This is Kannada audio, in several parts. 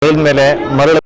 ಮೇಲೆ ಮರಳು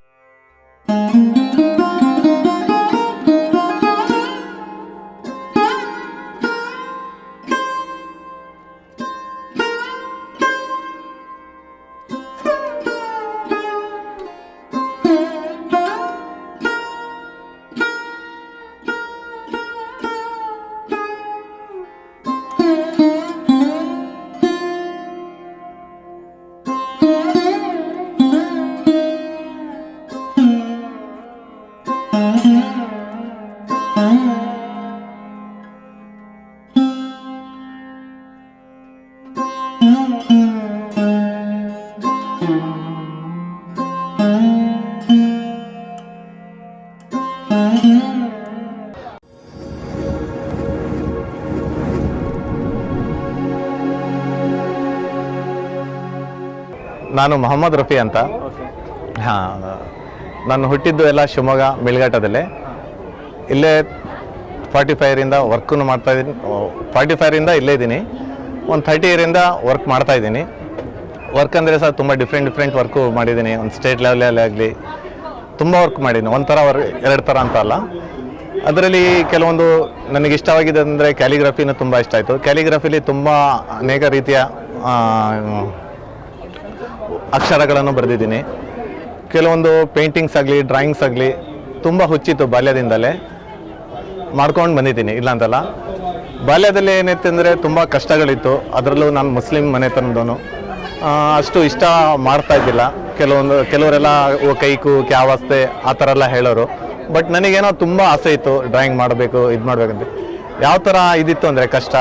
ನಾನು ಮೊಹಮ್ಮದ್ ರಫಿ ಅಂತ. ನಾನು ಹುಟ್ಟಿದ್ದು ಎಲ್ಲ ಶಿವಮೊಗ್ಗ ಮಿಳ್ಘಾಟದಲ್ಲೇ. ಇಲ್ಲೇ 45ರಿಂದ ವರ್ಕನ್ನು ಮಾಡ್ತಾಯಿದ್ದೀನಿ. 45ರಿಂದ ಇಲ್ಲೇ ಇದ್ದೀನಿ. ಒಂದು 30 ಇಯರಿಂದ ವರ್ಕ್ ಮಾಡ್ತಾಯಿದ್ದೀನಿ. ವರ್ಕ್ ಅಂದರೆ ಸಹ ತುಂಬ ಡಿಫ್ರೆಂಟ್ ವರ್ಕು ಮಾಡಿದ್ದೀನಿ. ಒಂದು ಸ್ಟೇಟ್ ಲೆವೆಲಲ್ಲಿ ಆಗಲಿ ತುಂಬ ವರ್ಕ್ ಮಾಡಿದ್ದೀನಿ. ಒಂಥರ ಎರಡು ಥರ ಅಂತ ಅಲ್ಲ. ಅದರಲ್ಲಿ ಕೆಲವೊಂದು ನನಗೆ ಇಷ್ಟವಾಗಿದೆ ಅಂದರೆ ಕ್ಯಾಲಿಗ್ರಫಿನೂ ತುಂಬ ಇಷ್ಟ ಆಯಿತು. ಕ್ಯಾಲಿಗ್ರಫಿಲಿ ತುಂಬ ಅನೇಕ ರೀತಿಯ ಅಕ್ಷರಗಳನ್ನು ಬರೆದಿದ್ದೀನಿ. ಕೆಲವೊಂದು ಪೇಂಟಿಂಗ್ಸ್ ಆಗಲಿ ಡ್ರಾಯಿಂಗ್ಸ್ ಆಗಲಿ ತುಂಬ ಹುಚ್ಚಿತ್ತು. ಬಾಲ್ಯದಿಂದಲೇ ಮಾಡ್ಕೊಂಡು ಬಂದಿದ್ದೀನಿ, ಇಲ್ಲ ಅಂತಲ್ಲ. ಬಾಲ್ಯದಲ್ಲಿ ಏನಿತ್ತು ಅಂದರೆ ತುಂಬ ಕಷ್ಟಗಳಿತ್ತು. ಅದರಲ್ಲೂ ನಾನು ಮುಸ್ಲಿಂ ಮನೆತನದವನು. ಅಷ್ಟು ಇಷ್ಟ ಮಾಡ್ತಾ ಇದ್ದಿಲ್ಲ. ಕೆಲವರೆಲ್ಲ ಕೈಕು ಕ್ಯಾವಸ್ತೆ ಆ ಥರ ಎಲ್ಲ ಹೇಳೋರು. ಬಟ್ ನನಗೇನೋ ತುಂಬ ಆಸೆ ಇತ್ತು, ಡ್ರಾಯಿಂಗ್ ಮಾಡಬೇಕು, ಇದು ಮಾಡಬೇಕಂತ. ಯಾವ ಥರ ಇದಿತ್ತು ಅಂದರೆ ಕಷ್ಟ,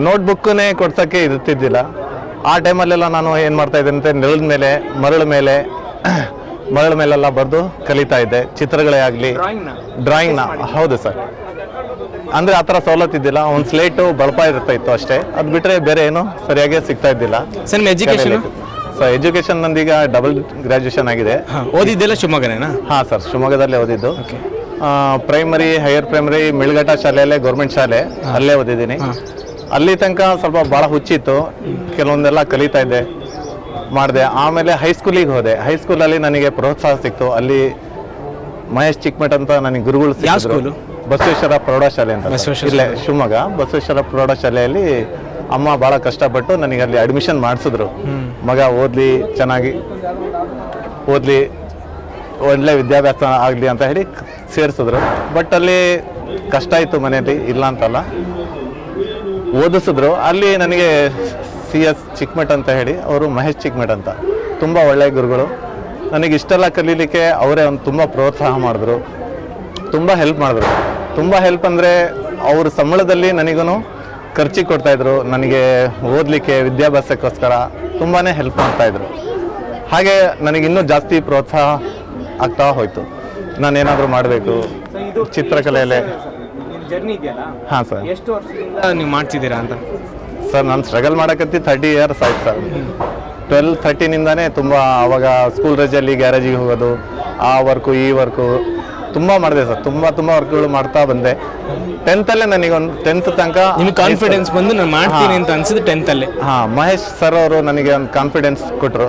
ನೋಟ್ಬುಕ್ಕನ್ನೇ ಕೊಡ್ಸೋಕ್ಕೆ ಇರ್ತಿದ್ದಿಲ್ಲ. ಆ ಟೈಮಲ್ಲೆಲ್ಲ ನಾನು ಏನು ಮಾಡ್ತಾಯಿದ್ದೆ ಅಂತ ನೆಲದ ಮೇಲೆ ಮರಳ ಮೇಲೆಲ್ಲ ಬರೆದು ಕಲಿತಾ ಇದ್ದೆ. ಚಿತ್ರಗಳೇ ಆಗಲಿ ಡ್ರಾಯಿಂಗ್ನ. ಹೌದು ಸರ್. ಅಂದರೆ ಆ ಥರ ಸವಲತ್ತಿದ್ದಿಲ್ಲ. ಒಂದು ಸ್ಲೇಟು ಬಳಪ ಇರ್ತಾ ಇತ್ತು ಅಷ್ಟೇ. ಅದು ಬಿಟ್ಟರೆ ಬೇರೆ ಏನು ಸರಿಯಾಗಿ ಸಿಗ್ತಾ ಇದ್ದಿಲ್ಲ. ಸರ್ ಎಜುಕೇಶನ್ ಎಜುಕೇಷನ್ ನಂದೀಗ ಡಬಲ್ ಗ್ರ್ಯಾಜುಯೇಷನ್ ಆಗಿದೆ. ಓದಿದ್ದೆಲ್ಲ ಶಿವಮೊಗ್ಗನೇನಾ? ಹಾಂ ಸರ್, ಶಿವಮೊಗ್ಗದಲ್ಲೇ ಓದಿದ್ದು. ಪ್ರೈಮರಿ ಹೈಯರ್ ಪ್ರೈಮರಿ ಮಿಳ್ಘಾಟ ಶಾಲೆಯಲ್ಲೇ, ಗೌರ್ಮೆಂಟ್ ಶಾಲೆ, ಅಲ್ಲೇ ಓದಿದ್ದೀನಿ. ಅಲ್ಲಿ ತನಕ ಸ್ವಲ್ಪ ಭಾಳ ಹುಚ್ಚಿತ್ತು. ಕೆಲವೊಂದೆಲ್ಲ ಕಲಿತಾ ಇದ್ದೆ, ಮಾಡಿದೆ. ಆಮೇಲೆ ಹೈಸ್ಕೂಲಿಗೆ ಹೋದೆ. ಹೈಸ್ಕೂಲಲ್ಲಿ ನನಗೆ ಪ್ರೋತ್ಸಾಹ ಸಿಕ್ತು. ಅಲ್ಲಿ ಮಹೇಶ್ ಚಿಕ್ಕಮಠ ಅಂತ ನನಗೆ ಗುರುಗಳು ಸಿಕ್ಕಿದ್ರು. ಬಸವೇಶ್ವರ ಪ್ರೌಢಶಾಲೆ ಅಂತ ಇಲ್ಲೇ ಶಿವಮೊಗ್ಗ. ಬಸವೇಶ್ವರ ಪ್ರೌಢಶಾಲೆಯಲ್ಲಿ ಅಮ್ಮ ಭಾಳ ಕಷ್ಟಪಟ್ಟು ನನಗೆ ಅಲ್ಲಿ ಅಡ್ಮಿಷನ್ ಮಾಡಿಸಿದ್ರು. ಮಗ ಓದಲಿ, ಚೆನ್ನಾಗಿ ಓದಲಿ, ಒಳ್ಳೆ ವಿದ್ಯಾಭ್ಯಾಸ ಆಗಲಿ ಅಂತ ಹೇಳಿ ಸೇರಿಸಿದ್ರು. ಬಟ್ ಅಲ್ಲಿ ಕಷ್ಟ ಇತ್ತು ಮನೆಯಲ್ಲಿ, ಇಲ್ಲ ಅಂತಲ್ಲ, ಓದಿಸಿದ್ರು. ಅಲ್ಲಿ ನನಗೆ CS ಚಿಕ್ಕಮಠ ಅಂತ ಹೇಳಿ, ಅವರು ಮಹೇಶ್ ಚಿಕ್ಕಮಠ ಅಂತ, ತುಂಬ ಒಳ್ಳೆಯ ಗುರುಗಳು. ನನಗೆ ಇಷ್ಟೆಲ್ಲ ಕಲೀಲಿಕ್ಕೆ ಅವರೇ ಒಂದು ತುಂಬ ಪ್ರೋತ್ಸಾಹ ಮಾಡಿದ್ರು, ತುಂಬ ಹೆಲ್ಪ್ ಮಾಡಿದ್ರು. ತುಂಬ ಹೆಲ್ಪ್ ಅಂದರೆ ಅವ್ರ ಸಂಬಳದಲ್ಲಿ ನನಗೂ ಖರ್ಚಿಗೆ ಕೊಡ್ತಾಯಿದ್ರು. ನನಗೆ ಓದಲಿಕ್ಕೆ, ವಿದ್ಯಾಭ್ಯಾಸಕ್ಕೋಸ್ಕರ ತುಂಬಾ ಹೆಲ್ಪ್ ಮಾಡ್ತಾಯಿದ್ರು. ಹಾಗೆ ನನಗೆ ಇನ್ನೂ ಜಾಸ್ತಿ ಪ್ರೋತ್ಸಾಹ ಆಗ್ತಾ ಹೋಯಿತು. ನಾನೇನಾದರೂ ಮಾಡಬೇಕು ಚಿತ್ರಕಲೆಯಲ್ಲೇ. ಹಾಂ ಸರ್. ಎಷ್ಟು ವರ್ಷದಿಂದ ನೀವು ಮಾಡ್ತಿದ್ದೀರಾ ಅಂತ? ಸರ್, ನಾನು ಸ್ಟ್ರಗಲ್ ಮಾಡೋಕತ್ತಿ 30 ಇಯರ್ಸ್ ಆಯ್ತು ಸರ್. 12-13ಇಂದಾನೇ ತುಂಬ. ಆವಾಗ ಸ್ಕೂಲ್ ರಜೆಯಲ್ಲಿ ಗ್ಯಾರೇಜಿಗೆ ಹೋಗೋದು, ಆ ವರ್ಕು ಈ ವರ್ಕು ತುಂಬ ಮಾಡಿದೆ ಸರ್. ತುಂಬ ವರ್ಕ್ಗಳು ಮಾಡ್ತಾ ಬಂದೆ. 10th ನನಗೊಂದು 10th ತನಕ ನಿಮ್ಗೆ ಕಾನ್ಫಿಡೆನ್ಸ್ ಬಂದು ನಾನು ಮಾಡ್ತೀನಿ ಅಂತ ಅನ್ಸಿದ್ದು 10th. ಹಾಂ, ಮಹೇಶ್ ಸರ್ ಅವರು ನನಗೆ ಒಂದು ಕಾನ್ಫಿಡೆನ್ಸ್ ಕೊಟ್ಟರು.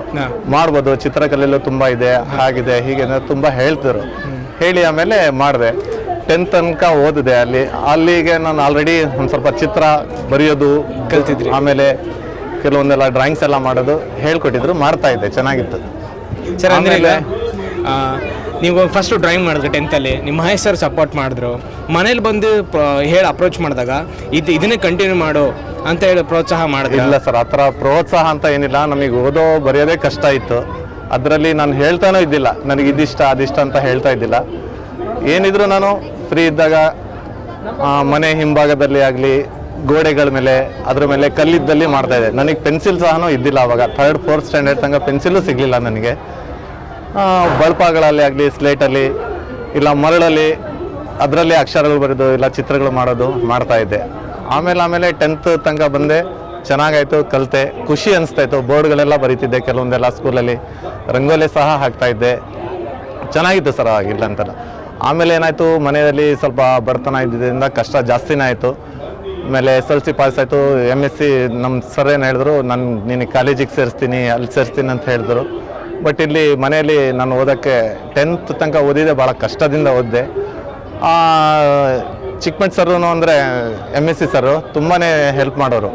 ಮಾಡ್ಬೋದು, ಚಿತ್ರಕಲೆಯಲ್ಲೂ ತುಂಬ ಇದೆ, ಹಾಗಿದೆ ಹೀಗೆ ತುಂಬ ಹೇಳ್ತಿದ್ರು. ಹೇಳಿ ಆಮೇಲೆ ಮಾಡಿದೆ. 10th ತನಕ ಓದಿದೆ. ಅಲ್ಲಿಗೆ ನಾನು ಆಲ್ರೆಡಿ ಒಂದು ಸ್ವಲ್ಪ ಚಿತ್ರ ಬರೆಯೋದು ಕಲ್ತಿದ್ರಿ. ಆಮೇಲೆ ಕೆಲವೊಂದೆಲ್ಲ ಡ್ರಾಯಿಂಗ್ಸ್ ಎಲ್ಲ ಮಾಡೋದು ಹೇಳ್ಕೊಟ್ಟಿದ್ರು, ಮಾಡ್ತಾ ಇದ್ದೆ, ಚೆನ್ನಾಗಿತ್ತು ಸರ್. ಅಂದರೆ ನೀವು ಫಸ್ಟು ಡ್ರಾಯಿಂಗ್ ಮಾಡಿದ್ರೆ 10th ನಿಮ್ಮ ಮಹೇಶ್ ಸರ್ ಸಪೋರ್ಟ್ ಮಾಡಿದ್ರು. ಮನೇಲಿ ಬಂದು ಹೇಳಿ ಅಪ್ರೋಚ್ ಮಾಡಿದಾಗ ಇದನ್ನೇ ಕಂಟಿನ್ಯೂ ಮಾಡು ಅಂತ ಹೇಳಿ ಪ್ರೋತ್ಸಾಹ ಮಾಡಿದ್ರು? ಇಲ್ಲ ಸರ್, ಆ ಥರ ಪ್ರೋತ್ಸಾಹ ಅಂತ ಏನಿಲ್ಲ. ನಮಗೆ ಓದೋ ಬರೆಯೋದೇ ಕಷ್ಟ ಇತ್ತು. ಅದರಲ್ಲಿ ನಾನು ಹೇಳ್ತಾನೂ ಇದ್ದಿಲ್ಲ, ನನಗೆ ಇದಿಷ್ಟ ಅದಿಷ್ಟ ಅಂತ ಹೇಳ್ತಾ ಇದ್ದಿಲ್ಲ. ಏನಿದ್ರು ನಾನು ಫ್ರೀ ಇದ್ದಾಗ ಮನೆ ಹಿಂಭಾಗದಲ್ಲಿ ಆಗಲಿ, ಗೋಡೆಗಳ ಮೇಲೆ, ಅದ್ರ ಮೇಲೆ ಕಲ್ಲಿದ್ದಲ್ಲಿ ಮಾಡ್ತಾಯಿದ್ದೆ. ನನಗೆ ಪೆನ್ಸಿಲ್ ಸಹ ಇದ್ದಿಲ್ಲ ಆವಾಗ. 3rd 4th ಸ್ಟ್ಯಾಂಡರ್ಡ್ ತನಕ ಪೆನ್ಸಿಲು ಸಿಗಲಿಲ್ಲ ನನಗೆ. ಬಳಪಗಳಲ್ಲಿ ಆಗಲಿ, ಸ್ಲೇಟಲ್ಲಿ, ಇಲ್ಲ ಮರಳಲ್ಲಿ, ಅದರಲ್ಲಿ ಅಕ್ಷರಗಳು ಬರೆದು, ಇಲ್ಲ ಚಿತ್ರಗಳು ಮಾಡೋದು ಮಾಡ್ತಾಯಿದ್ದೆ. ಆಮೇಲೆ 10th ತನಕ ಬಂದೆ. ಚೆನ್ನಾಗಾಯಿತು, ಕಲಿತೆ, ಖುಷಿ ಅನಿಸ್ತಾಯಿತ್ತು. ಬೋರ್ಡ್ಗಳೆಲ್ಲ ಬರೀತಿದ್ದೆ, ಕೆಲವೊಂದೆಲ್ಲ ಸ್ಕೂಲಲ್ಲಿ ರಂಗೋಲಿ ಸಹ ಹಾಕ್ತಾಯಿದ್ದೆ. ಚೆನ್ನಾಗಿತ್ತು ಸರ್, ಆಗಿಲ್ಲ ಅಂತಲ್ಲ. ಆಮೇಲೆ ಏನಾಯಿತು, ಮನೆಯಲ್ಲಿ ಸ್ವಲ್ಪ ಬಡತನ ಇದ್ದಿದ್ದರಿಂದ ಕಷ್ಟ ಜಾಸ್ತಿನೇ ಆಯಿತು. ಆಮೇಲೆ SLC ಪಾಸ್ ಆಯಿತು. MSc ನಮ್ಮ ಸರ್ ಏನು ಹೇಳಿದ್ರು, ನಿನಗೆ ಕಾಲೇಜಿಗೆ ಸೇರಿಸ್ತೀನಿ, ಅಲ್ಲಿ ಸೇರಿಸ್ತೀನಿ ಅಂತ ಹೇಳಿದ್ರು. ಬಟ್ ಇಲ್ಲಿ ಮನೆಯಲ್ಲಿ ನಾನು ಓದೋಕ್ಕೆ 10th ತನಕ ಓದಿದೆ, ಭಾಳ ಕಷ್ಟದಿಂದ ಓದಿದೆ. ಚಿಕ್ಕಮಠ್ ಸರ್ರು ಅಂದರೆ MSc ಸರ್ರು ತುಂಬಾ ಹೆಲ್ಪ್ ಮಾಡೋರು.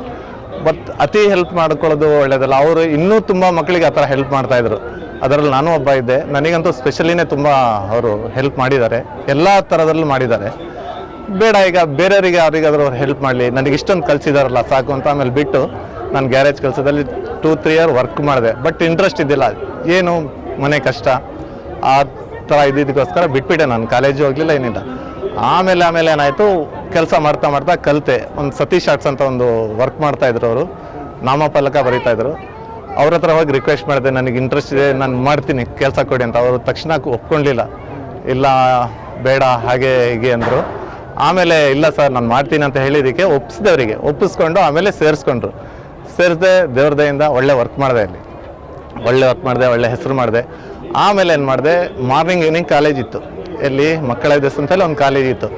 ಬಟ್ ಅತಿ ಹೆಲ್ಪ್ ಮಾಡ್ಕೊಳ್ಳೋದು ಒಳ್ಳೇದಲ್ಲ. ಅವರು ಇನ್ನೂ ತುಂಬ ಮಕ್ಕಳಿಗೆ ಆ ಥರ ಹೆಲ್ಪ್ ಮಾಡ್ತಾಯಿದ್ರು. ಅದರಲ್ಲಿ ನಾನು ಒಬ್ಬ ಇದ್ದೆ. ನನಗಂತೂ ಸ್ಪೆಷಲಿನೇ ತುಂಬ ಅವರು ಹೆಲ್ಪ್ ಮಾಡಿದ್ದಾರೆ, ಎಲ್ಲ ಥರದಲ್ಲೂ ಮಾಡಿದ್ದಾರೆ. ಬೇಡ ಈಗ ಬೇರೆಯವರಿಗೆ ಅವರಿಗಾದ್ರೂ ಅವ್ರು ಹೆಲ್ಪ್ ಮಾಡಲಿ, ನನಗೆ ಇಷ್ಟೊಂದು ಕಲಿಸಿದಾರಲ್ಲ ಸಾಕು ಅಂತ ಆಮೇಲೆ ಬಿಟ್ಟು ನಾನು ಗ್ಯಾರೇಜ್ ಕೆಲಸದಲ್ಲಿ 2-3 ಇಯರ್ ವರ್ಕ್ ಮಾಡಿದೆ. ಬಟ್ ಇಂಟ್ರೆಸ್ಟ್ ಇದ್ದಿಲ್ಲ, ಏನು ಮನೆ ಕಷ್ಟ ಆ ಥರ ಇದ್ದಿದ್ದಕ್ಕೋಸ್ಕರ ಬಿಟ್ಬಿಟ್ಟೆ. ನಾನು ಕಾಲೇಜು ಹೋಗಲಿಲ್ಲ, ಏನಿಲ್ಲ. ಆಮೇಲೆ ಏನಾಯಿತು, ಕೆಲಸ ಮಾಡ್ತಾ ಕಲಿತೆ. ಒಂದು ಸತೀಶ್ ಆರ್ಟ್ಸ್ ಅಂತ ಒಂದು ವರ್ಕ್ ಮಾಡ್ತಾಯಿದ್ರು, ಅವರು ನಾಮಫಲಕ ಬರೀತಾಯಿದ್ರು. ಅವ್ರ ಹತ್ರ ಹೋಗಿ ರಿಕ್ವೆಸ್ಟ್ ಮಾಡಿದೆ, ನನಗೆ ಇಂಟ್ರೆಸ್ಟ್ ಇದೆ, ನಾನು ಮಾಡ್ತೀನಿ, ಕೆಲಸ ಕೊಡಿ ಅಂತ. ಅವರು ತಕ್ಷಣ ಒಪ್ಕೊಳ್ಳಿಲ್ಲ, ಇಲ್ಲ ಬೇಡ ಹಾಗೆ ಹೀಗೆ ಅಂದರು. ಆಮೇಲೆ ಇಲ್ಲ ಸರ್ ನಾನು ಮಾಡ್ತೀನಿ ಅಂತ ಹೇಳಿದ್ದಕ್ಕೆ ಒಪ್ಪಿಸ್ಕೊಂಡು ಆಮೇಲೆ ಸೇರಿಸ್ಕೊಂಡ್ರು. ಸೇರಿಸ್ದೆ, ದೇವ್ರ ದಯಿಂದ ಒಳ್ಳೆ ವರ್ಕ್ ಮಾಡಿದೆ, ಅಲ್ಲಿ ಒಳ್ಳೆ ವರ್ಕ್ ಮಾಡಿದೆ, ಒಳ್ಳೆ ಹೆಸರು ಮಾಡಿದೆ. ಆಮೇಲೆ ಏನು ಮಾಡಿದೆ, ಮಾರ್ನಿಂಗ್ ಈವ್ನಿಂಗ್ ಕಾಲೇಜ್ ಇತ್ತು, ಎಲ್ಲಿ ಮಕ್ಕಳ ದೇಶ ಅಂತೇಳಿ ಒಂದು ಕಾಲೇಜ್ ಇತ್ತು.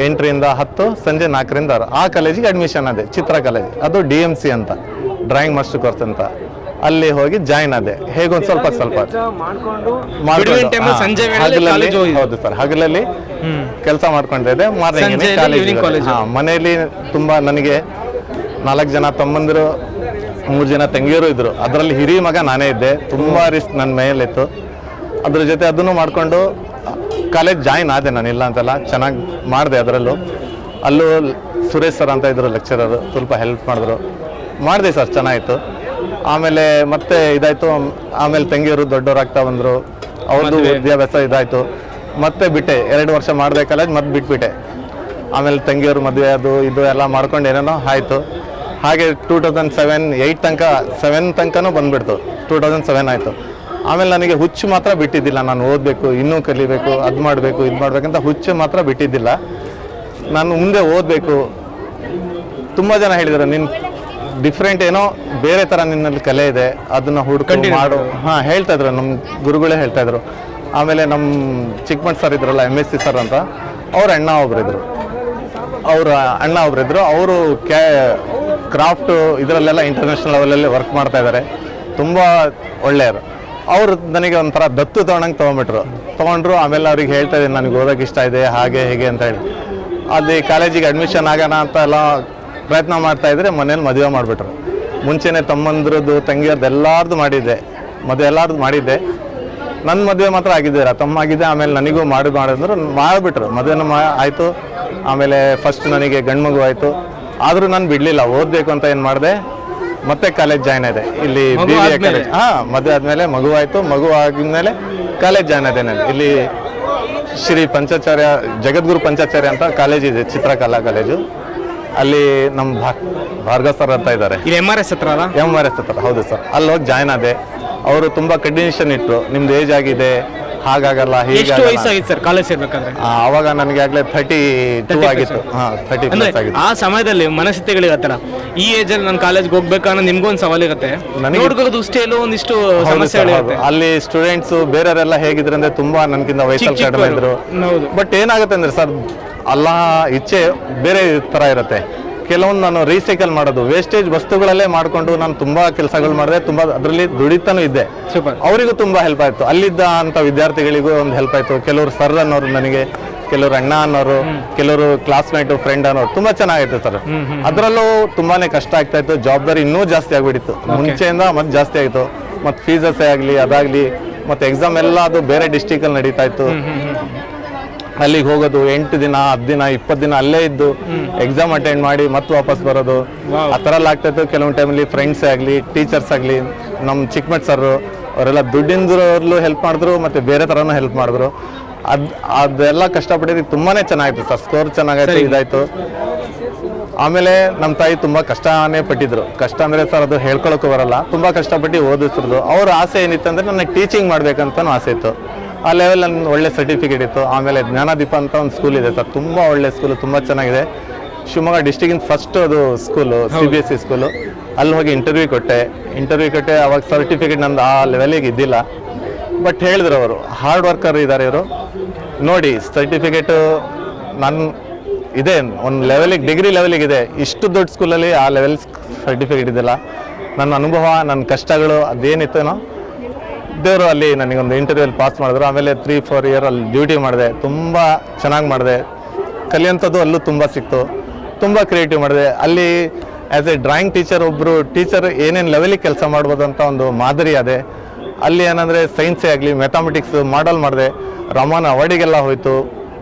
8ರಿಂದ 10, ಸಂಜೆ 4ರಿಂದ 6. ಆ ಕಾಲೇಜಿಗೆ ಅಡ್ಮಿಷನ್ ಆದೆ, ಚಿತ್ರ ಕಾಲೇಜ್. ಅದು DMC ಅಂತ, ಡ್ರಾಯಿಂಗ್ ಮಾಸ್ಟರ್ ಕೋರ್ಸ್ ಅಂತ. ಅಲ್ಲಿ ಹೋಗಿ ಜಾಯ್ನ್ ಆದೆ. ಹೇಗೊಂದು ಸ್ವಲ್ಪ ಹೌದು ಸರ್, ಹಗಲಲ್ಲಿ ಕೆಲಸ ಮಾಡ್ಕೊಂಡಿದ್ದೆ, ಮಾರ್ನಿಂಗ್ ಕಾಲೇಜ್. ಮನೆಯಲ್ಲಿ ತುಂಬ ನನಗೆ 4 ಜನ ತಮ್ಮಂದಿರು, 3 ಜನ ತಂಗಿಯರು ಇದ್ರು. ಅದರಲ್ಲಿ ಹಿರಿಯ ಮಗ ನಾನೇ ಇದ್ದೆ. ತುಂಬ ರಿಸ್ಕ್ ನನ್ನ ಮೇಲಿತ್ತು. ಅದ್ರ ಜೊತೆ ಅದನ್ನು ಮಾಡಿಕೊಂಡು ಕಾಲೇಜ್ ಜಾಯ್ನ್ ಆದೆ ನಾನು, ಇಲ್ಲ ಅಂತಲ್ಲ, ಚೆನ್ನಾಗಿ ಮಾಡಿದೆ. ಅದರಲ್ಲೂ ಅಲ್ಲೂ ಸುರೇಶ್ ಸರ್ ಅಂತ ಇದ್ರು ಲೆಕ್ಚರರು, ಸ್ವಲ್ಪ ಹೆಲ್ಪ್ ಮಾಡಿದೆ ಸರ್, ಚೆನ್ನಾಗಿತ್ತು. ಆಮೇಲೆ ಮತ್ತೆ ಇದಾಯಿತು. ಆಮೇಲೆ ತಂಗಿಯರು ದೊಡ್ಡವರಾಗ್ತಾ ಬಂದರು, ಅವ್ರದ್ದು ವಿದ್ಯಾಭ್ಯಾಸ ಇದಾಯಿತು. ಮತ್ತೆ ಬಿಟ್ಟೆ, 2 ವರ್ಷ ಮಾಡಿದೆ ಕಾಲೇಜ್, ಮತ್ತೆ ಬಿಟ್ಬಿಟ್ಟೆ. ಆಮೇಲೆ ತಂಗಿಯವರು ಮದುವೆ ಅದು ಇದು ಎಲ್ಲ ಮಾಡ್ಕೊಂಡು ಏನೇನೋ ಆಯಿತು. ಹಾಗೆ 7 ತನಕನೂ ಬಂದುಬಿಡ್ತು. 2007 ಆಯಿತು. ಆಮೇಲೆ ನನಗೆ ಹುಚ್ಚು ಮಾತ್ರ ಬಿಟ್ಟಿದ್ದಿಲ್ಲ, ನಾನು ಓದಬೇಕು, ಇನ್ನೂ ಕಲಿಬೇಕು, ಅದು ಮಾಡಬೇಕು, ಇದು ಮಾಡಬೇಕಂತ ಹುಚ್ಚು ಮಾತ್ರ ಬಿಟ್ಟಿದ್ದಿಲ್ಲ. ನಾನು ಮುಂದೆ ಓದಬೇಕು. ತುಂಬ ಜನ ಹೇಳಿದರು, ನಿನ್ನ ಡಿಫ್ರೆಂಟ್ ಏನೋ ಬೇರೆ ಥರ ನಿನ್ನಲ್ಲಿ ಕಲೆ ಇದೆ, ಅದನ್ನು ಹುಡ್ಕೊಂಡು ಮಾಡು. ಹೇಳ್ತಾಯಿದ್ರು, ನಮ್ಮ ಗುರುಗಳೇ ಹೇಳ್ತಾಯಿದ್ರು. ಆಮೇಲೆ ನಮ್ಮ ಚಿಕ್ಕಮಠ್ ಸರ್ ಇದ್ರಲ್ಲ, MSc ಸರ್ ಅಂತ, ಅವ್ರ ಅಣ್ಣ ಒಬ್ಬರಿದ್ರು. ಅವರು ಕ್ರಾಫ್ಟು ಇದರಲ್ಲೆಲ್ಲ ಇಂಟರ್ನ್ಯಾಷನಲ್ ಲೆವೆಲಲ್ಲಿ ವರ್ಕ್ ಮಾಡ್ತಾ ಇದ್ದಾರೆ, ತುಂಬ ಒಳ್ಳೆಯವರು. ಅವರು ನನಗೆ ಒಂಥರ ದತ್ತು ತೊಗೊಂಡ್ರು. ಆಮೇಲೆ ಅವ್ರಿಗೆ ಹೇಳ್ತಾ ಇದ್ದೀನಿ, ನನಗೆ ಓದೋಕೆ ಇಷ್ಟ ಇದೆ, ಹಾಗೆ ಹೇಗೆ ಅಂತ ಹೇಳಿ. ಅಲ್ಲಿ ಕಾಲೇಜಿಗೆ ಅಡ್ಮಿಷನ್ ಆಗೋಣ ಅಂತ ಎಲ್ಲ ಪ್ರಯತ್ನ ಮಾಡ್ತಾಯಿದ್ರೆ ಮನೇಲಿ ಮದುವೆ ಮಾಡಿಬಿಟ್ರು. ಮುಂಚೆನೇ ತಮ್ಮಂದ್ರದ್ದು ತಂಗಿಯರ್ದು ಎಲ್ಲರದ್ದು ಮಾಡಿದ್ದೆ, ಮದುವೆ ಎಲ್ಲರದ್ದು ಮಾಡಿದ್ದೆ. ನನ್ನ ಮದುವೆ ಮಾತ್ರ ಆಗಿದ್ದೀರ, ತಮ್ಮ ಆಗಿದೆ. ಆಮೇಲೆ ನನಗೂ ಮಾಡಿದ್ರು, ಮಾಡಿಬಿಟ್ರು. ಮದುವೆನೂ ಆಯಿತು. ಆಮೇಲೆ ಫಸ್ಟ್ ನನಗೆ ಗಂಡು ಮಗು ಆಯಿತು. ಆದರೂ ನಾನು ಬಿಡಲಿಲ್ಲ, ಓದಬೇಕು ಅಂತ ಏನು ಮಾಡಿದೆ, ಮತ್ತೆ ಕಾಲೇಜ್ ಜಾಯ್ನ್ ಆದೆ ಇಲ್ಲಿ BBA ಕಾಲೇಜ್. ಮದುವೆ ಆದಮೇಲೆ ಮಗು ಆಯಿತು. ಮಗು ಆಗಿದ್ಮೇಲೆ ಕಾಲೇಜ್ ಜಾಯ್ನ್ ಆದೆ ನಾನು. ಇಲ್ಲಿ ಶ್ರೀ ಪಂಚಾಚಾರ್ಯ, ಜಗದ್ಗುರು ಪಂಚಾಚಾರ್ಯ ಅಂತ ಕಾಲೇಜ್ ಇದೆ, ಚಿತ್ರಕಲಾ ಕಾಲೇಜು. ಅಲ್ಲಿ ನಮ್ಮ ಭಾರ್ಗವ್ ಸರ್ ಅಂತ ಇದ್ದಾರೆ, MRS ಹತ್ರ. ಹೌದು ಸರ್. ಅಲ್ಲಿ ಹೋಗಿ ಜಾಯ್ನ್ ಆದೆ. ಅವರು ತುಂಬ ಕಂಡೀಷನ್ ಇಟ್ಟರು, ನಿಮ್ದು ಏಜ್ ಆಗಿದೆ, ಹಾಗಾಗಲ್ಲ, ಎಷ್ಟು ವಯಸ್ಸಾಗಿತ್ತು ಸರ್ ಕಾಲೇಜ್ ಸೇರ್ಬೇಕಾದ್ರೆ? ಅವಾಗ ನನಗೆ ಆಗಲೇ 32 ಆಗಿತ್ತು. 30+ ಆಗಿತ್ತು. ಆ ಸಮಯದಲ್ಲಿ ಮನಸ್ಥಿತಿಗಳಿಗೆ ಹತ್ರ ಈ ಏಜಲ್ಲಿ ನಾನು ಕಾಲೇಜ್ಗೆ ಹೋಗ್ಬೇಕು ಅನ್ನೋ ನಿಮ್ಗೊಂದು ಸವಾಲ್ ಇರುತ್ತೆ, ನೋಡ್ಕೊಳ್ಳೋದು ಅಷ್ಟೇಲೂ ಒಂದಿಷ್ಟು ಸಮಸ್ಯೆಗಳಿರುತ್ತೆ. ಅಲ್ಲಿ ಸ್ಟೂಡೆಂಟ್ಸ್ ಬೇರೆಯವರೆಲ್ಲ ಹೇಗಿದ್ರು ಅಂದ್ರೆ ತುಂಬಾ ನನಗಿಂತ ವಯಸ್ಸಲ್ಲಿ ಕಡಿಮೆ ಇದ್ರು. ಬಟ್ ಏನಾಗುತ್ತೆ ಅಂದ್ರೆ ಸರ್, ಅಲ್ಲ ಇಚ್ಛೆ ಬೇರೆ ತರ ಇರುತ್ತೆ. ಕೆಲವೊಂದು ನಾನು ರೀಸೈಕಲ್ ಮಾಡೋದು, ವೇಸ್ಟೇಜ್ ವಸ್ತುಗಳಲ್ಲೇ ಮಾಡಿಕೊಂಡು ನಾನು ತುಂಬಾ ಕೆಲಸಗಳು ಮಾಡಿದೆ. ತುಂಬಾ ಅದರಲ್ಲಿ ದುಡಿತಾನೂ ಇದ್ದೆ. ಅವರಿಗೂ ತುಂಬಾ ಹೆಲ್ಪ್ ಆಯ್ತು. ಅಲ್ಲಿದ್ದ ಅಂತ ವಿದ್ಯಾರ್ಥಿಗಳಿಗೂ ಒಂದು ಹೆಲ್ಪ್ ಆಯ್ತು. ಕೆಲವರು ಸರ್ ಅನ್ನೋರು ನನಗೆ, ಕೆಲವರು ಅಣ್ಣ ಅನ್ನೋರು, ಕೆಲವರು ಕ್ಲಾಸ್ಮೇಟು, ಫ್ರೆಂಡ್ ಅನ್ನೋರು. ತುಂಬಾ ಚೆನ್ನಾಗಿತ್ತು ಸರ್. ಅದರಲ್ಲೂ ತುಂಬಾನೇ ಕಷ್ಟ ಆಗ್ತಾ ಇತ್ತು. ಜವಾಬ್ದಾರಿ ಇನ್ನೂ ಜಾಸ್ತಿ ಆಗ್ಬಿಟ್ಟಿತ್ತು, ಮುಂಚೆಯಿಂದ ಮತ್ತೆ ಜಾಸ್ತಿ ಆಯಿತು. ಮತ್ತು ಫೀಸಸ್ಸೇ ಆಗಲಿ, ಅದಾಗಲಿ, ಮತ್ತು ಎಕ್ಸಾಮ್ ಎಲ್ಲ ಅದು ಬೇರೆ ಡಿಸ್ಟಿಕಲ್ಲಿ ನಡೀತಾ ಇತ್ತು. ಅಲ್ಲಿಗೆ ಹೋಗೋದು 8 ದಿನ, 10 ದಿನ, 20 ದಿನ ಅಲ್ಲೇ ಇದ್ದು ಎಕ್ಸಾಮ್ ಅಟೆಂಡ್ ಮಾಡಿ ಮತ್ತೆ ವಾಪಸ್ ಬರೋದು, ಆ ಥರ ಎಲ್ಲ ಆಗ್ತಾಯಿತ್ತು. ಕೆಲವೊಂದು ಟೈಮಲ್ಲಿ ಫ್ರೆಂಡ್ಸೇ ಆಗಲಿ, ಟೀಚರ್ಸ್ ಆಗಲಿ, ನಮ್ಮ ಚಿಕ್ಕಮಠ್ ಸರ್ರು ಅವರೆಲ್ಲ ದುಡ್ಡಿಂದ್ರಲ್ಲೂ ಹೆಲ್ಪ್ ಮಾಡಿದ್ರು, ಮತ್ತು ಬೇರೆ ಥರನೂ ಹೆಲ್ಪ್ ಮಾಡಿದ್ರು. ಅದೆಲ್ಲ ಕಷ್ಟಪಟ್ಟಿದ್ದು ತುಂಬಾ ಚೆನ್ನಾಗಿತ್ತು ಸರ್. ಸ್ಕೋರ್ ಚೆನ್ನಾಗಾಯ್ತು, ಇದಾಯಿತು. ಆಮೇಲೆ ನಮ್ಮ ತಾಯಿ ತುಂಬ ಕಷ್ಟನೇ ಪಟ್ಟಿದ್ರು. ಕಷ್ಟ ಅಂದರೆ ಸರ್ ಅದು ಹೇಳ್ಕೊಳಕ್ಕೂ ಬರಲ್ಲ, ತುಂಬ ಕಷ್ಟಪಟ್ಟು ಓದಿಸಿದ್ರು. ಅವ್ರ ಆಸೆ ಏನಿತ್ತು ಅಂದರೆ ನನಗೆ ಟೀಚಿಂಗ್ ಮಾಡಬೇಕಂತನೂ ಆಸೆ ಇತ್ತು. ಆ ಲೆವೆಲ್ ನನ್ನ ಒಳ್ಳೆ ಸರ್ಟಿಫಿಕೇಟ್ ಇತ್ತು. ಆಮೇಲೆ ಜ್ಞಾನದೀಪ ಅಂತ ಒಂದು ಸ್ಕೂಲ್ ಇದೆ ಸರ್, ತುಂಬ ಒಳ್ಳೆ ಸ್ಕೂಲು, ತುಂಬ ಚೆನ್ನಾಗಿದೆ. ಶಿವಮೊಗ್ಗ ಡಿಸ್ಟಿಕ್ಕಿಂದ ಫಸ್ಟ್ ಅದು ಸ್ಕೂಲು, CBSE ಸ್ಕೂಲು. ಅಲ್ಲಿ ಹೋಗಿ ಇಂಟರ್ವ್ಯೂ ಕೊಟ್ಟೆ. ಅವಾಗ ಸರ್ಟಿಫಿಕೇಟ್ ನಂದು ಆ ಲೆವೆಲಿಗೆ ಇದ್ದಿಲ್ಲ. ಬಟ್ ಹೇಳಿದ್ರು ಅವರು, ಹಾರ್ಡ್ ವರ್ಕರ್ ಇದ್ದಾರೆ ಇವರು, ನೋಡಿ ಸರ್ಟಿಫಿಕೇಟು ನನ್ನ ಇದೆ, ಒಂದು ಲೆವೆಲಿಗೆ, ಡಿಗ್ರಿ ಲೆವೆಲಿಗೆ ಇದೆ. ಇಷ್ಟು ದೊಡ್ಡ ಸ್ಕೂಲಲ್ಲಿ ಆ ಲೆವೆಲ್ ಸರ್ಟಿಫಿಕೇಟ್ ಇದೆಯಲ್ಲ. ನನ್ನ ಅನುಭವ, ನನ್ನ ಕಷ್ಟಗಳು ಅದೇನಿತ್ತೇನೋ ದೇವರು ಅಲ್ಲಿ ನನಗೊಂದು ಇಂಟರ್ವ್ಯೂಲ್ಲಿ ಪಾಸ್ ಮಾಡಿದ್ರು. ಆಮೇಲೆ 3-4 ಇಯರ್ ಅಲ್ಲಿ ಡ್ಯೂಟಿ ಮಾಡಿದೆ. ತುಂಬ ಚೆನ್ನಾಗಿ ಮಾಡಿದೆ. ಕಲಿಯೋಂಥದ್ದು ಅಲ್ಲೂ ತುಂಬ ಸಿಕ್ತು. ತುಂಬ ಕ್ರಿಯೇಟಿವ್ ಮಾಡಿದೆ. ಅಲ್ಲಿ ಆ್ಯಸ್ ಎ ಡ್ರಾಯಿಂಗ್ ಟೀಚರ್ ಒಬ್ಬರು ಟೀಚರ್ ಏನೇನು ಲೆವೆಲಿಗೆ ಕೆಲಸ ಮಾಡ್ಬೋದು ಅಂತ ಒಂದು ಮಾದರಿ ಅದೇ. ಅಲ್ಲಿ ಏನಂದರೆ ಸೈನ್ಸೇ ಆಗಲಿ, ಮ್ಯಾಥಮೆಟಿಕ್ಸ್ ಮಾಡಲ್ ಮಾಡಿದೆ. ರಮಾನ ಅವಾರ್ಡಿಗೆಲ್ಲ ಹೋಯಿತು.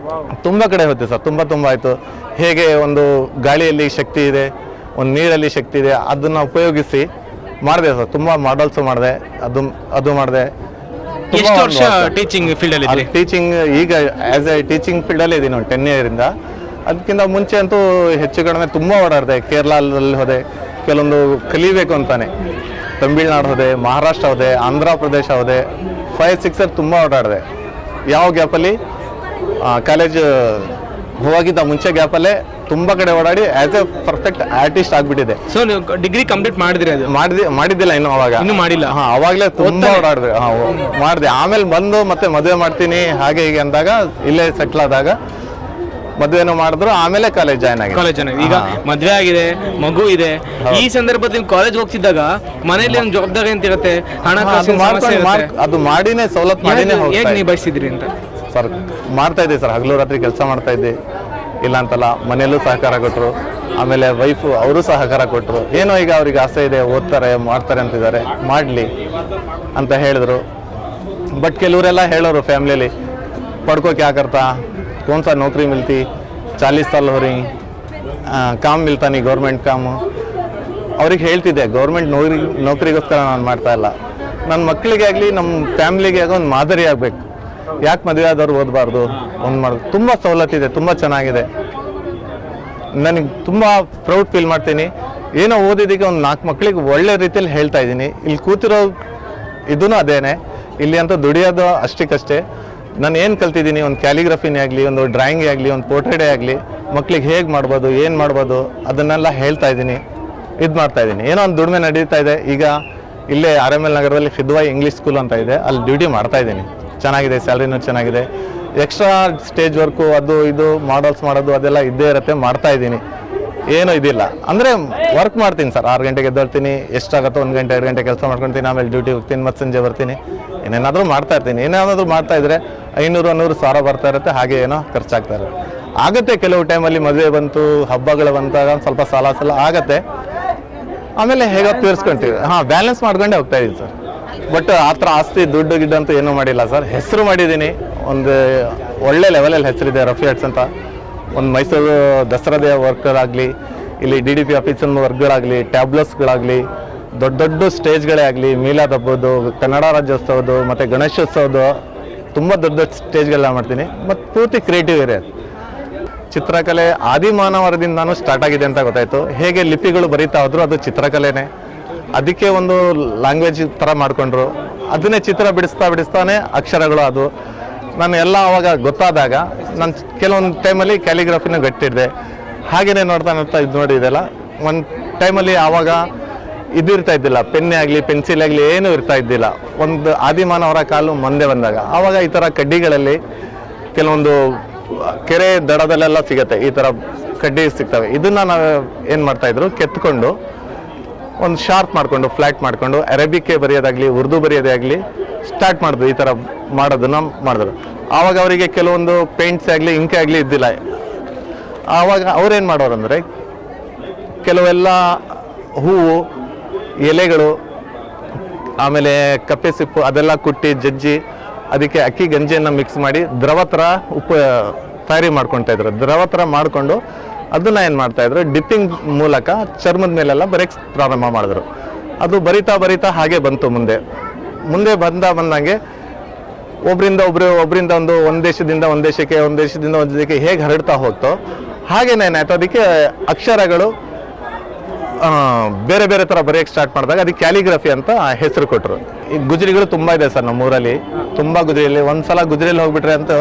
ತುಂಬ ಕಡೆ ಹೋಯ್ತು ಸರ್. ತುಂಬ ಆಯಿತು. ಹೇಗೆ ಒಂದು ಗಾಳಿಯಲ್ಲಿ ಶಕ್ತಿ ಇದೆ, ಒಂದು ನೀರಲ್ಲಿ ಶಕ್ತಿ ಇದೆ, ಅದನ್ನು ಉಪಯೋಗಿಸಿ ಮಾಡಿದೆ ಸರ್. ತುಂಬ ಮಾಡಲ್ಸು ಮಾಡಿದೆ. ಅದು ಮಾಡಿದೆ. ಎಷ್ಟು ವರ್ಷ ಟೀಚಿಂಗ್ ಫೀಲ್ಡಲ್ಲಿ ಇದ್ರಿ? ಟೀಚಿಂಗ್ ಈಗ ಆ್ಯಸ್ ಎ ಟೀಚಿಂಗ್ ಫೀಲ್ಡಲ್ಲೇ ಇದ್ದೀನಿ ಒಂದು 10 ಇಯರಿಂದ. ಅದಕ್ಕಿಂತ ಮುಂಚೆ ಅಂತೂ ಹೆಚ್ಚು ಕಡಿಮೆ ತುಂಬ ಓಡಾಡಿದೆ. ಕೇರಳದಲ್ಲಿ ಹೋದೆ, ಕೆಲವೊಂದು ಕಲಿಬೇಕು ಅಂತಾನೆ. ತಮಿಳ್ನಾಡು ಹೋದೆ, ಮಹಾರಾಷ್ಟ್ರ ಹೋದೆ, ಆಂಧ್ರ ಪ್ರದೇಶ ಹೋದೆ. 5-6 ಇಯರ್ ತುಂಬ ಓಡಾಡಿದೆ. ಯಾವ ಗ್ಯಾಪಲ್ಲಿ ಕಾಲೇಜ್ ಹೋಗಿದ್ದ ಮುಂಚೆ ಗ್ಯಾಪಲ್ಲೇ ತುಂಬ ಕಡೆ ಓಡಾಡಿ ಆ್ಯಸ್ ಎ ಪರ್ಫೆಕ್ಟ್ ಆರ್ಟಿಸ್ಟ್ ಆಗಿಬಿಟ್ಟಿದೆ. ಸೊ ನೀವು ಡಿಗ್ರಿ ಕಂಪ್ಲೀಟ್ ಮಾಡಿದ್ರಿ? ಅದು ಮಾಡಿದ್ದಿಲ್ಲ ಇನ್ನೂ ಅವಾಗ. ಇನ್ನೂ ಮಾಡಿಲ್ಲ? ಹಾಂ, ಅವಾಗಲೇ ತುಂಬ ಓಡಾಡಿದೆ. ಮಾಡಿದೆ. ಆಮೇಲೆ ಬಂದು ಮತ್ತೆ ಮದುವೆ ಮಾಡ್ತೀನಿ ಹಾಗೆ ಹೀಗೆ ಅಂದಾಗ ಇಲ್ಲೇ ಸೆಟ್ಲ್ ಆದಾಗ ಮದುವೆನೂ ಮಾಡಿದ್ರು. ಆಮೇಲೆ ಕಾಲೇಜ್ ಜಾಯ್ನ್ ಆಗಿದೆ. ಈಗ ಮದುವೆ ಆಗಿದೆ, ಮಗು ಇದೆ. ಈ ಸಂದರ್ಭದಲ್ಲಿ ಕಾಲೇಜ್ ಹೋಗ್ತಿದ್ದಾಗ ಮನೇಲಿ ಒಂದು ಜವಾಬ್ದಾರಿ ಅಂತ ಇರುತ್ತೆ, ಹಣಕಾಸಿನ ಸಮಸ್ಯೆ ಇರುತ್ತೆ. ಅದು ಮಾಡಿನೇ ಸವಲತ್ತು ಮಾಡಿನೇ ಹೇಗೆ ನಿಭಾಯಿಸಿದ್ರಿ ಅಂತ? ಸರ್ ಮಾಡ್ತಾ ಇದ್ದೆ ಸರ್. ಹಗಲು ರಾತ್ರಿ ಕೆಲಸ ಮಾಡ್ತಾ ಇದ್ದೆ, ಇಲ್ಲ ಅಂತಲ್ಲ. ಮನೆಯಲ್ಲೂ ಸಹಕಾರ ಕೊಟ್ಟರು. ಆಮೇಲೆ ವೈಫು ಅವರು ಸಹಕಾರ ಕೊಟ್ಟರು. ಏನೋ ಈಗ ಅವ್ರಿಗೆ ಆಸೆ ಇದೆ, ಓದ್ತಾರೆ ಮಾಡ್ತಾರೆ ಅಂತಿದ್ದಾರೆ, ಮಾಡಲಿ ಅಂತ ಹೇಳಿದ್ರು. ಬಟ್ ಕೆಲವರೆಲ್ಲ ಹೇಳೋರು ಫ್ಯಾಮ್ಲಿಯಲ್ಲಿ, पढ़को क्या करता, कौन सा नौकरी मिलती, 40 साल हो रही, काम मिलता नहीं गवर्नमेंट काम. ಅವ್ರಿಗೆ ಹೇಳ್ತಿದ್ದೆ ಗೌರ್ಮೆಂಟ್ ನೌಕರಿಗೋಸ್ಕರ ನಾನು ಮಾಡ್ತಾ ಇಲ್ಲ. ನನ್ನ ಮಕ್ಕಳಿಗೆ ಆಗಲಿ ನಮ್ಮ ಫ್ಯಾಮ್ಲಿಗೆ ಆಗೋ ಒಂದು ಮಾದರಿ ಆಗಬೇಕು. ಯಾಕೆ ಮದುವೆ ಆದವ್ರು ಓದಬಾರ್ದು, ಒಂದು ಮಾಡೋದು. ತುಂಬ ಸವಲತ್ತಿದೆ, ತುಂಬ ಚೆನ್ನಾಗಿದೆ. ನನಗೆ ತುಂಬ ಪ್ರೌಡ್ ಫೀಲ್ ಮಾಡ್ತೀನಿ. ಏನೋ ಓದಿದ್ದಕ್ಕೆ ಒಂದು 4 ಮಕ್ಕಳಿಗೆ ಒಳ್ಳೆ ರೀತಿಯಲ್ಲಿ ಹೇಳ್ತಾ ಇದ್ದೀನಿ. ಇಲ್ಲಿ ಕೂತಿರೋ ಇದೂ ಅದೇನೆ. ಇಲ್ಲಿ ಅಂತ ದುಡಿಯೋದು ಅಷ್ಟಕ್ಕಷ್ಟೇ. ನಾನು ಏನು ಕಲ್ತಿದ್ದೀನಿ, ಒಂದು ಕ್ಯಾಲಿಗ್ರಫಿನೇ ಆಗಲಿ, ಒಂದು ಡ್ರಾಯಿಂಗೇ ಆಗಲಿ, ಒಂದು ಪೋರ್ಟ್ರೇಟೇ ಆಗಲಿ, ಮಕ್ಳಿಗೆ ಹೇಗೆ ಮಾಡ್ಬೋದು, ಏನು ಮಾಡ್ಬೋದು ಅದನ್ನೆಲ್ಲ ಹೇಳ್ತಾ ಇದ್ದೀನಿ, ಇದು ಮಾಡ್ತಾ ಇದ್ದೀನಿ. ಏನೋ ಒಂದು ದುಡಿಮೆ ನಡೀತಾ ಇದೆ. ಈಗ ಇಲ್ಲೇ RML ನಗರದಲ್ಲಿ ಫಿದ್ವಾಯಿ ಇಂಗ್ಲೀಷ್ ಸ್ಕೂಲ್ ಅಂತ ಇದೆ, ಅಲ್ಲಿ ಡ್ಯೂಟಿ ಮಾಡ್ತಾ ಇದ್ದೀನಿ. ಚೆನ್ನಾಗಿದೆ, ಸ್ಯಾಲ್ರಿನೂ ಚೆನ್ನಾಗಿದೆ. ಎಕ್ಸ್ಟ್ರಾ ಸ್ಟೇಜ್ ವರ್ಕು ಅದು ಇದು ಮಾಡಲ್ಸ್ ಮಾಡೋದು ಅದೆಲ್ಲ ಇದ್ದೇ ಇರುತ್ತೆ, ಮಾಡ್ತಾ ಇದ್ದೀನಿ. ಏನೂ ಇದಿಲ್ಲ ಅಂದರೆ ವರ್ಕ್ ಮಾಡ್ತೀನಿ ಸರ್. 6 ಗಂಟೆಗೆ ಎದ್ದೇಳ್ತೀನಿ, ಎಷ್ಟಾಗುತ್ತೋ 1 ಗಂಟೆ 2 ಗಂಟೆ ಕೆಲಸ ಮಾಡ್ಕೊತೀನಿ. ಆಮೇಲೆ ಡ್ಯೂಟಿ ಹೋಗ್ತೀನಿ, ಮತ್ತೆ ಸಂಜೆ ಬರ್ತೀನಿ. ಏನೇನಾದರೂ ಮಾಡ್ತಾ ಇರ್ತೀನಿ. ಏನೇನಾದರೂ ಮಾಡ್ತಾ ಇದ್ರೆ 500-100 ಬರ್ತಾ ಇರುತ್ತೆ. ಹಾಗೆ ಏನೋ ಖರ್ಚಾಗ್ತಾ ಇರುತ್ತೆ. ಆಗುತ್ತೆ ಕೆಲವು ಟೈಮಲ್ಲಿ ಮದುವೆ ಬಂತು, ಹಬ್ಬಗಳು ಬಂತಾಗ ಸ್ವಲ್ಪ ಸಾಲ ಆಗತ್ತೆ. ಆಮೇಲೆ ಹೇಗೋ ತೀರಿಸ್ಕೊಂತೀವಿ. ಬ್ಯಾಲೆನ್ಸ್ ಮಾಡ್ಕೊಂಡೇ ಹೋಗ್ತಾ ಇದ್ದೀವಿ ಸರ್. ಬಟ್ ಆ ಥರ ಆಸ್ತಿ ದುಡ್ಡು ಗಿಡ್ಡು ಅಂತೂ ಏನೂ ಮಾಡಿಲ್ಲ ಸರ್. ಹೆಸರು ಮಾಡಿದ್ದೀನಿ, ಒಂದು ಒಳ್ಳೆ ಲೆವೆಲಲ್ಲಿ ಹೆಸರಿದೆ. ರಫಿ ಆರ್ಟ್ಸ್ ಅಂತ ಒಂದು ಮೈಸೂರು ದಸರಾದ ವರ್ಕ್ಗಳಾಗಲಿ, ಇಲ್ಲಿ DDP ಆಫೀಸಿನ ವರ್ಕ್ಗಳಾಗಲಿ, ಟ್ಯಾಬ್ಲೋಸ್ಗಳಾಗಲಿ, ದೊಡ್ಡ ದೊಡ್ಡ ಸ್ಟೇಜ್ಗಳೇ ಆಗಲಿ, ಮೀಲಾದ್ ಹಬ್ಬದ್ದು, ಕನ್ನಡ ರಾಜ್ಯೋತ್ಸವದ್ದು ಮತ್ತು ಗಣೇಶೋತ್ಸವದ್ದು ತುಂಬ ದೊಡ್ಡ ದೊಡ್ಡ ಸ್ಟೇಜ್ಗಳನ್ನ ಮಾಡ್ತೀನಿ. ಮತ್ತು ಪೂರ್ತಿ ಕ್ರಿಯೇಟಿವ್ ಇರೇ. ಚಿತ್ರಕಲೆ ಆದಿಮಾನವರದಿಂದಾನು ಸ್ಟಾರ್ಟ್ ಆಗಿದೆ ಅಂತ ಗೊತ್ತಾಯಿತು. ಹೇಗೆ ಲಿಪಿಗಳು ಬರೀತಾ ಹೋದ್ರು ಅದು ಚಿತ್ರಕಲೆನೇ. ಅದಕ್ಕೆ ಒಂದು ಲ್ಯಾಂಗ್ವೇಜ್ ಥರ ಮಾಡಿಕೊಂಡ್ರು. ಅದನ್ನೇ ಚಿತ್ರ ಬಿಡಿಸ್ತಾನೆ ಅಕ್ಷರಗಳು. ಅದು ನಾನು ಎಲ್ಲ ಅವಾಗ ಗೊತ್ತಾದಾಗ ನಾನು ಕೆಲವೊಂದು ಟೈಮಲ್ಲಿ ಕ್ಯಾಲಿಗ್ರಫಿನ ಗಟ್ಟಿಡಿದೆ. ಹಾಗೆಯೇ ನೋಡ್ತಾ ಇದು ನೋಡಿದೆಲ್ಲ ಒಂದು ಟೈಮಲ್ಲಿ ಆವಾಗ ಇದು ಇರ್ತಾ ಇದ್ದಿಲ್ಲ, ಪೆನ್ನೇ ಆಗಲಿ ಪೆನ್ಸಿಲ್ ಆಗಲಿ ಏನೂ ಇರ್ತಾ ಇದ್ದಿಲ್ಲ. ಒಂದು ಆದಿಮಾನವರ ಕಾಲು ಮುಂದೆ ಬಂದಾಗ ಆವಾಗ ಈ ಥರ ಕಡ್ಡಿಗಳಲ್ಲಿ ಕೆಲವೊಂದು ಕೆರೆ ದಡದಲ್ಲೆಲ್ಲ ಸಿಗತ್ತೆ, ಈ ಥರ ಕಡ್ಡಿ ಸಿಗ್ತವೆ. ಇದನ್ನು ನಾವು ಏನು ಮಾಡ್ತಾಯಿದ್ರು, ಕೆತ್ಕೊಂಡು ಒಂದು ಶಾರ್ಪ್ ಮಾಡಿಕೊಂಡು ಫ್ಲ್ಯಾಟ್ ಮಾಡಿಕೊಂಡು ಅರೇಬಿಕ್ಕೆ ಬರೆಯೋದಾಗಲಿ ಉರ್ದು ಬರೆಯೋದೇ ಆಗಲಿ ಸ್ಟಾರ್ಟ್ ಮಾಡಿದ್ರು. ಈ ಥರ ಮಾಡೋದನ್ನು ಮಾಡಿದ್ರು. ಆವಾಗ ಅವರಿಗೆ ಕೆಲವೊಂದು ಪೇಂಟ್ಸ್ ಆಗಲಿ ಇಂಕೆ ಆಗಲಿ ಇದ್ದಿಲ್ಲ. ಆವಾಗ ಅವ್ರೇನು ಮಾಡೋರು ಅಂದರೆ ಕೆಲವೆಲ್ಲ ಹೂವು ಎಲೆಗಳು ಆಮೇಲೆ ಕಪ್ಪೆ ಸಿಪ್ಪು ಅದೆಲ್ಲ ಕುಟ್ಟಿ ಜಜ್ಜಿ ಅದಕ್ಕೆ ಅಕ್ಕಿ ಗಂಜಿಯನ್ನು ಮಿಕ್ಸ್ ಮಾಡಿ ದ್ರವ ಥರ ತಯಾರಿ ಮಾಡ್ಕೊತಾ ಇದ್ರು. ದ್ರವ ಥರ ಮಾಡಿಕೊಂಡು ಅದನ್ನು ಏನು ಮಾಡ್ತಾಯಿದ್ರು, ಡಿಪ್ಪಿಂಗ್ ಮೂಲಕ ಚರ್ಮದ ಮೇಲೆಲ್ಲ ಬರೆಯಕ್ಕೆ ಪ್ರಾರಂಭ ಮಾಡಿದ್ರು. ಅದು ಬರಿತಾ ಹಾಗೆ ಬಂತು. ಮುಂದೆ ಬಂದಂಗೆ ಒಬ್ಬರಿಂದ ಒಂದು ದೇಶದಿಂದ ಒಂದು ದೇಶಕ್ಕೆ ಹೇಗೆ ಹರಡ್ತಾ ಹೋಗ್ತೋ ಹಾಗೇನೇನಾಯ್ತು, ಅದಕ್ಕೆ ಅಕ್ಷರಗಳು ಬೇರೆ ಬೇರೆ ಥರ ಬರೆಯೋಕ್ಕೆ ಸ್ಟಾರ್ಟ್ ಮಾಡಿದಾಗ ಅದಕ್ಕೆ ಕ್ಯಾಲಿಗ್ರಫಿ ಅಂತ ಹೆಸರು ಕೊಟ್ಟರು. ಈ ಗುಜರಿಗಳು ತುಂಬ ಇದೆ ಸರ್ ನಮ್ಮೂರಲ್ಲಿ, ತುಂಬ ಗುಜರಿಯಲ್ಲಿ. ಒಂದು ಸಲ ಗುಜರಿಯಲ್ಲಿ ಹೋಗ್ಬಿಟ್ರೆ ಅಂತ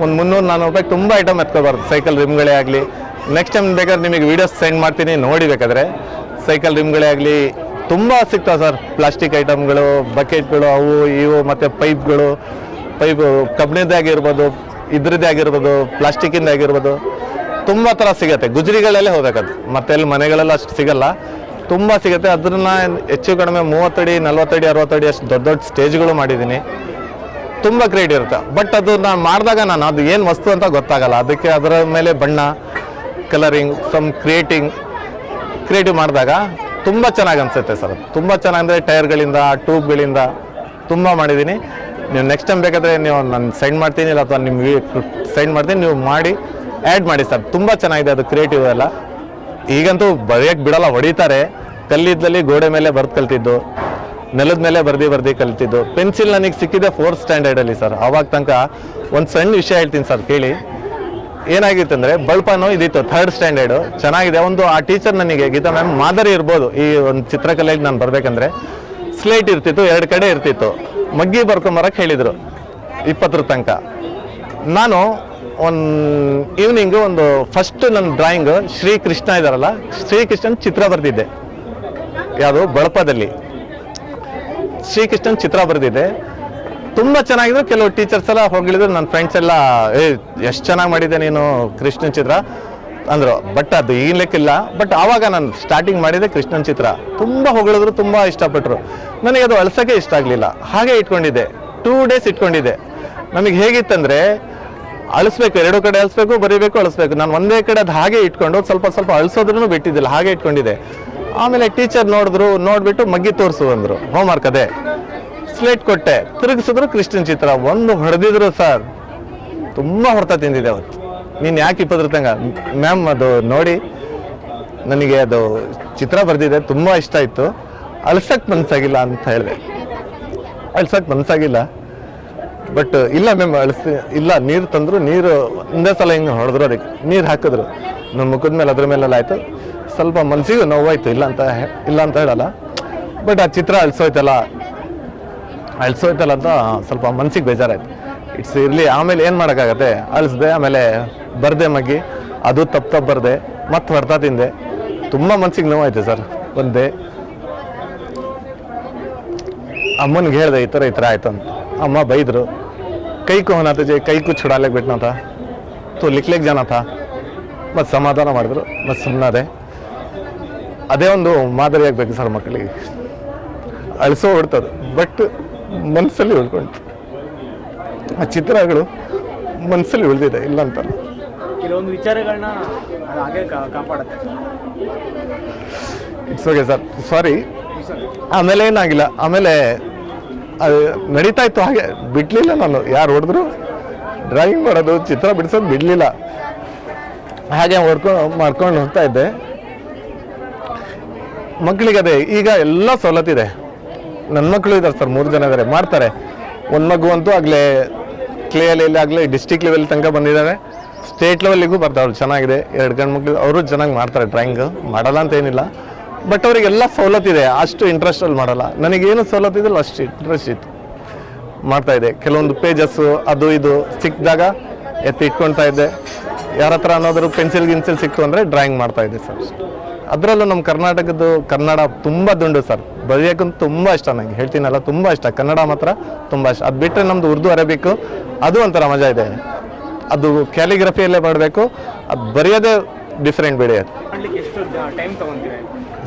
ಒಂದು 300-400 ರೂಪಾಯಿಗೆ ತುಂಬ ಐಟಮ್ ಎತ್ಕೊಬಾರ್ದು. ಸೈಕಲ್ ರಿಮ್ಗಳೇ ಆಗಲಿ, ನೆಕ್ಸ್ಟ್ ಟೈಮ್ ಬೇಕಾದ್ರೆ ನಿಮಗೆ ವೀಡಿಯೋಸ್ ಸೆಂಡ್ ಮಾಡ್ತೀನಿ ನೋಡಿ. ಬೇಕಾದರೆ ಸೈಕಲ್ ರಿಮ್ಗಳೇ ಆಗಲಿ ತುಂಬ ಸಿಗ್ತಾವೆ ಸರ್. ಪ್ಲಾಸ್ಟಿಕ್ ಐಟಮ್ಗಳು, ಬಕೆಟ್ಗಳು, ಅವು ಇವು, ಮತ್ತು ಪೈಪ್ ಕಬ್ಬಿಣದ್ದೇ ಆಗಿರ್ಬೋದು, ಇದ್ರದ್ದೇ ಆಗಿರ್ಬೋದು, ಪ್ಲಾಸ್ಟಿಕ್ಕಿಂದ ಆಗಿರ್ಬೋದು, ತುಂಬ ಥರ ಸಿಗುತ್ತೆ. ಗುಜರಿಗಳಲ್ಲೇ ಹೋಗ್ಬೇಕದು, ಮತ್ತೆ ಅಲ್ಲಿ ಮನೆಗಳೆಲ್ಲ ಅಷ್ಟು ಸಿಗಲ್ಲ. ತುಂಬ ಸಿಗುತ್ತೆ. ಅದನ್ನ ಹೆಚ್ಚು ಕಡಿಮೆ 30 ಅಡಿ 40 ಅಡಿ 60 ಅಡಿ ಅಷ್ಟು ದೊಡ್ಡ ದೊಡ್ಡ ಸ್ಟೇಜ್ಗಳು ಮಾಡಿದ್ದೀನಿ. ತುಂಬ ಕ್ರಿಯೇಟ್ ಇರುತ್ತೆ. ಬಟ್ ಅದು ನಾನು ಮಾಡಿದಾಗ ನಾನು ಅದು ಏನು ವಸ್ತು ಅಂತ ಗೊತ್ತಾಗಲ್ಲ. ಅದಕ್ಕೆ ಅದರ ಮೇಲೆ ಬಣ್ಣ, ಕಲರಿಂಗ್, ಕ್ರಿಯೇಟಿವ್ ಮಾಡಿದಾಗ ತುಂಬ ಚೆನ್ನಾಗಿ ಅನಿಸುತ್ತೆ ಸರ್. ತುಂಬ ಚೆನ್ನಾಗಂದರೆ ಟೈರ್ಗಳಿಂದ, ಟ್ಯೂಬ್ಗಳಿಂದ ತುಂಬ ಮಾಡಿದ್ದೀನಿ. ನೀವು ನೆಕ್ಸ್ಟ್ ಟೈಮ್ ಬೇಕಾದರೆ ನೀವು ನಾನು ಸೆಂಡ್ ಮಾಡ್ತೀನಿ, ಇಲ್ಲ ಅಥವಾ ನಿಮ್ಗೆ ಸೆಂಡ್ ಮಾಡ್ತೀನಿ, ನೀವು ಮಾಡಿ ಆ್ಯಡ್ ಮಾಡಿ ಸರ್. ತುಂಬ ಚೆನ್ನಾಗಿದೆ ಅದು ಕ್ರಿಯೇಟಿವ್ ಎಲ್ಲ. ಈಗಂತೂ ಬರೆಯೋಕ್ಕೆ ಬಿಡಲ್ಲ, ಹೊಡಿತಾರೆ. ಕಲ್ಲಿದ್ದಲ್ಲಿ ಗೋಡೆ ಮೇಲೆ ಬರ್ದು ಕಲ್ತಿದ್ದು, ನೆಲದ ಮೇಲೆ ಬರ್ದು ಕಲ್ತಿದ್ದು. ಪೆನ್ಸಿಲ್ ನನಗೆ ಸಿಕ್ಕಿದೆ 4th ಸ್ಟ್ಯಾಂಡರ್ಡಲ್ಲಿ ಸರ್. ಆವಾಗ ತನಕ ಒಂದು ಸಣ್ಣ ವಿಷಯ ಹೇಳ್ತೀನಿ ಸರ್ ಕೇಳಿ. ಏನಾಗಿತ್ತು ಅಂದರೆ ಬಳ್ಪನೋ ಇದಿತ್ತು 3rd ಸ್ಟ್ಯಾಂಡರ್ಡು, ಚೆನ್ನಾಗಿದೆ. ಒಂದು ಆ ಟೀಚರ್ ನನಗೆ ಗೀತಾ ಮ್ಯಾಮ್ ಮಾದರಿ ಇರ್ಬೋದು ಈ ಒಂದು ಚಿತ್ರಕಲೆಗೆ ನಾನು ಬರಬೇಕಂದ್ರೆ. ಸ್ಲೇಟ್ ಇರ್ತಿತ್ತು, 2 ಕಡೆ ಇರ್ತಿತ್ತು, ಮಗ್ಗಿ ಬರ್ಕೊಂಬರಕ್ಕೆ ಹೇಳಿದರು 20 ತನಕ. ನಾನು ಈವ್ನಿಂಗು ಫಸ್ಟ್ ನನ್ನ ಡ್ರಾಯಿಂಗ್ ಶ್ರೀಕೃಷ್ಣ ಇದ್ದಾರಲ್ಲ, ಶ್ರೀಕೃಷ್ಣನ್ ಚಿತ್ರ ಬರೆದಿದ್ದೆ. ಯಾವುದು ಬಳಪದಲ್ಲಿ ಶ್ರೀಕೃಷ್ಣನ್ ಚಿತ್ರ ಬರೆದಿದ್ದೆ. ತುಂಬ ಚೆನ್ನಾಗಿದ್ರು. ಕೆಲವು ಟೀಚರ್ಸ್ ಎಲ್ಲ ಹೋಗಿಳಿದ್ರು, ನನ್ನ ಫ್ರೆಂಡ್ಸ್ ಎಲ್ಲ ಎಷ್ಟು ಚೆನ್ನಾಗಿ ಮಾಡಿದ್ದೆ ನೀನು ಕೃಷ್ಣನ್ ಚಿತ್ರ ಅಂದರು. ಬಟ್ ಅದು ಈಗಲಿಕ್ಕಿಲ್ಲ. ಬಟ್ ಆವಾಗ ನಾನು ಸ್ಟಾರ್ಟಿಂಗ್ ಮಾಡಿದೆ ಕೃಷ್ಣನ್ ಚಿತ್ರ. ತುಂಬ ಹೊಗಳಿದ್ರು, ತುಂಬ ಇಷ್ಟಪಟ್ಟರು. ನನಗೆ ಅದು ಅಳ್ಸೋಕ್ಕೆ ಇಷ್ಟ ಆಗಲಿಲ್ಲ. ಹಾಗೆ ಇಟ್ಕೊಂಡಿದ್ದೆ, 2 ಡೇಸ್ ಇಟ್ಕೊಂಡಿದ್ದೆ. ನಮಗೆ ಹೇಗಿತ್ತಂದರೆ ಅಳಿಸ್ಬೇಕು, 2 ಕಡೆ ಅಳಿಸ್ಬೇಕು, ಬರೀಬೇಕು, ಅಳಿಸ್ಬೇಕು. ನಾನು ಒಂದೇ ಕಡೆ ಅದು ಹಾಗೆ ಇಟ್ಕೊಂಡು ಸ್ವಲ್ಪ ಅಳಿಸೋದ್ರೂ ಬಿಟ್ಟಿದ್ದಿಲ್ಲ, ಹಾಗೆ ಇಟ್ಕೊಂಡಿದ್ದೆ. ಆಮೇಲೆ ಟೀಚರ್ ನೋಡಿಬಿಟ್ಟು ಮಗ್ಗಿ ತೋರಿಸು ಅಂದರು. ಹೋಮ್ವರ್ಕ್ ಅದೇ. ಸ್ಲೇಟ್ ಕೊಟ್ಟೆ, ತಿರುಗಿಸಿದ್ರು ಕೃಷ್ಣನ್ ಚಿತ್ರ. ಒಂದು ಹೊಡೆದಿದ್ರು ಸರ್, ತುಂಬ ಹೊಡೆತ ತಿಂದಿದೆ ಅವತ್ತು. ನೀನು ಯಾಕೆ 20 ತನಕ ಮ್ಯಾಮ್ ಅದು ನೋಡಿ ನನಗೆ ಅದು ಚಿತ್ರ ಬರೆದಿದೆ, ತುಂಬ ಇಷ್ಟ ಆಯಿತು, ಅಳ್ಸಕ್ಕೆ ಮನಸ್ಸಾಗಿಲ್ಲ ಅಂತ ಹೇಳಿದೆ. ಅಳ್ಸಕ್ಕೆ ಮನಸ್ಸಾಗಿಲ್ಲ. ಬಟ್ ಇಲ್ಲ ಮ್ಯಾಮ್ ಇಲ್ಲ, ನೀರು ತಂದರು, ನೀರು ಒಂದೇ ಸಲ ಹಿಂಗೆ ಹೊಡೆದ್ರು, ಅದಕ್ಕೆ ನೀರು ಹಾಕಿದ್ರು ನನ್ನ ಮುಖದ ಮೇಲೆ, ಅದ್ರ ಮೇಲೆಲ್ಲ ಆಯಿತು. ಸ್ವಲ್ಪ ಮನಸ್ಸಿಗೂ ನೋವಾಯಿತು, ಇಲ್ಲ ಅಂತ ಹೇಳಲ್ಲ. ಬಟ್ ಆ ಚಿತ್ರ ಅಳಿಸೋಯ್ತಲ್ಲ ಅಂತ ಸ್ವಲ್ಪ ಮನ್ಸಿಗೆ ಬೇಜಾರಾಯ್ತು. ಇಟ್ಸ್ ಇರಲಿ, ಆಮೇಲೆ ಏನು ಮಾಡೋಕ್ಕಾಗತ್ತೆ. ಅಳಿಸ್ದೆ, ಆಮೇಲೆ ಬರ್ದೆ ಮಗ್ಗಿ, ಅದು ತಪ್ಪು ಬರ್ದೆ, ಮತ್ತೆ ಹೊಡ್ತಾ ತಿಂದೆ. ತುಂಬ ಮನ್ಸಿಗೆ ನೋವಾಯ್ತು ಸರ್. ಬಂದೆ ಅಮ್ಮನಿಗೆ ಹೇಳಿದೆ ಈ ಥರ ಆಯ್ತು ಅಂತ. ಅಮ್ಮ ಬೈದರು. ಕೈ को होना तुझे, कई को छुड़ा ले बैठना था, तो लिख जाना था. ಮತ್ತು ಸಮಾಧಾನ ಮಾಡಿದ್ರು, ಮತ್ತು ಸುಮ್ಮನಾದೆ. ಅದೇ ಒಂದು ಮಾದರಿ ಆಗಬೇಕು ಸರ್ ಮಕ್ಕಳಿಗೆ. ಅಳಿಸೋ ಹೊಡ್ತದೆ, ಬಟ್ ಮನಸ್ಸಲ್ಲಿ ಉಳ್ಕೊಂಡು ಆ ಚಿತ್ರಗಳು ಮನಸ್ಸಲ್ಲಿ ಉಳಿದಿದೆ, ಇಲ್ಲ ಅಂತ. ಕೆಲವೊಂದು ವಿಚಾರಗಳನ್ನ ಹಾಗೆ ಕಾಪಾಡುತ್ತೆ. ಇಟ್ಸ್ ಓಕೆ ಸರ್, ಸಾರಿ. ಆಮೇಲೆ ಏನಾಗಿಲ್ಲ, ಆಮೇಲೆ ಅದು ನಡೀತಾ ಇತ್ತು ಹಾಗೆ, ಬಿಡಲಿಲ್ಲ ನಾನು. ಯಾರು ಹೊಡೆದ್ರು ಡ್ರಾಯಿಂಗ್ ಮಾಡೋದು, ಚಿತ್ರ ಬಿಡಿಸೋದು ಬಿಡಲಿಲ್ಲ. ಹಾಗೆ ಮಾಡ್ಕೊಂಡು ಹೋಗ್ತಾ ಇದ್ದೆ. ಮಕ್ಕಳಿಗೆ ಅದೇ ಈಗ ಎಲ್ಲ ಸವಲತ್ತಿದೆ. ನನ್ನ ಮಕ್ಕಳು ಇದ್ದಾರೆ ಸರ್, 3 ಜನ ಇದ್ದಾರೆ, ಮಾಡ್ತಾರೆ. ಒಂದು ಮಗು ಅಂತೂ ಆಗಲೇ ಕ್ಲೇಯಲ್ಲಿ ಆಗಲೇ ಡಿಸ್ಟಿಕ್ ಲೆವೆಲ್ ತನಕ ಬಂದಿದ್ದಾರೆ, ಸ್ಟೇಟ್ ಲೆವೆಲ್ಗೂ ಬರ್ತಾವ್ರು, ಚೆನ್ನಾಗಿದೆ. 2 ಗಂಡು ಮಕ್ಕಳು, ಅವರು ಚೆನ್ನಾಗಿ ಮಾಡ್ತಾರೆ ಡ್ರಾಯಿಂಗ್, ಮಾಡಲ್ಲ ಅಂತ ಏನಿಲ್ಲ. ಬಟ್ ಅವರಿಗೆಲ್ಲ ಸವಲತ್ತಿದೆ, ಅಷ್ಟು ಇಂಟ್ರೆಸ್ಟಲ್ಲಿ ಮಾಡಲ್ಲ. ನನಗೇನು ಸವಲತ್ತಿದ್ದಿಲ್ಲ ಅಷ್ಟು ಇಂಟ್ರೆಸ್ಟ್ ಇತ್ತು, ಮಾಡ್ತಾಯಿದ್ದೆ. ಕೆಲವೊಂದು ಪೇಜಸ್ಸು ಅದು ಇದು ಸಿಕ್ಕಿದಾಗ ಎತ್ತಿ ಇಟ್ಕೊಳ್ತಾ ಇದ್ದೆ. ಯಾರ ಹತ್ರ ಅನ್ನೋದ್ರು ಗಿನ್ಸಿಲ್ ಸಿಕ್ತು ಅಂದರೆ ಡ್ರಾಯಿಂಗ್ ಮಾಡ್ತಾಯಿದ್ದೆ ಸರ್. ಅದರಲ್ಲೂ ನಮ್ಮ ಕನ್ನಡ ತುಂಬ ದುಂಡು ಸರ್. ಬರೆಯೋಕ್ಕಂತೂ ತುಂಬ ಇಷ್ಟ, ನನಗೆ ಹೇಳ್ತೀನಲ್ಲ, ತುಂಬ ಇಷ್ಟ. ಕನ್ನಡ ಮಾತ್ರ ತುಂಬ ಇಷ್ಟ. ಅದು ಬಿಟ್ಟರೆ ನಮ್ಮದು ಉರ್ದು, ಅರೇಬಿಕ್ಕು ಅದು ಒಂಥರ ಮಜಾ ಇದೆ. ಅದು ಕ್ಯಾಲಿಗ್ರಫಿಯಲ್ಲೇ ಮಾಡಬೇಕು, ಅದು ಬರೆಯೋದೇ ಡಿಫ್ರೆಂಟ್ ಬಿಡಿ. ಅದು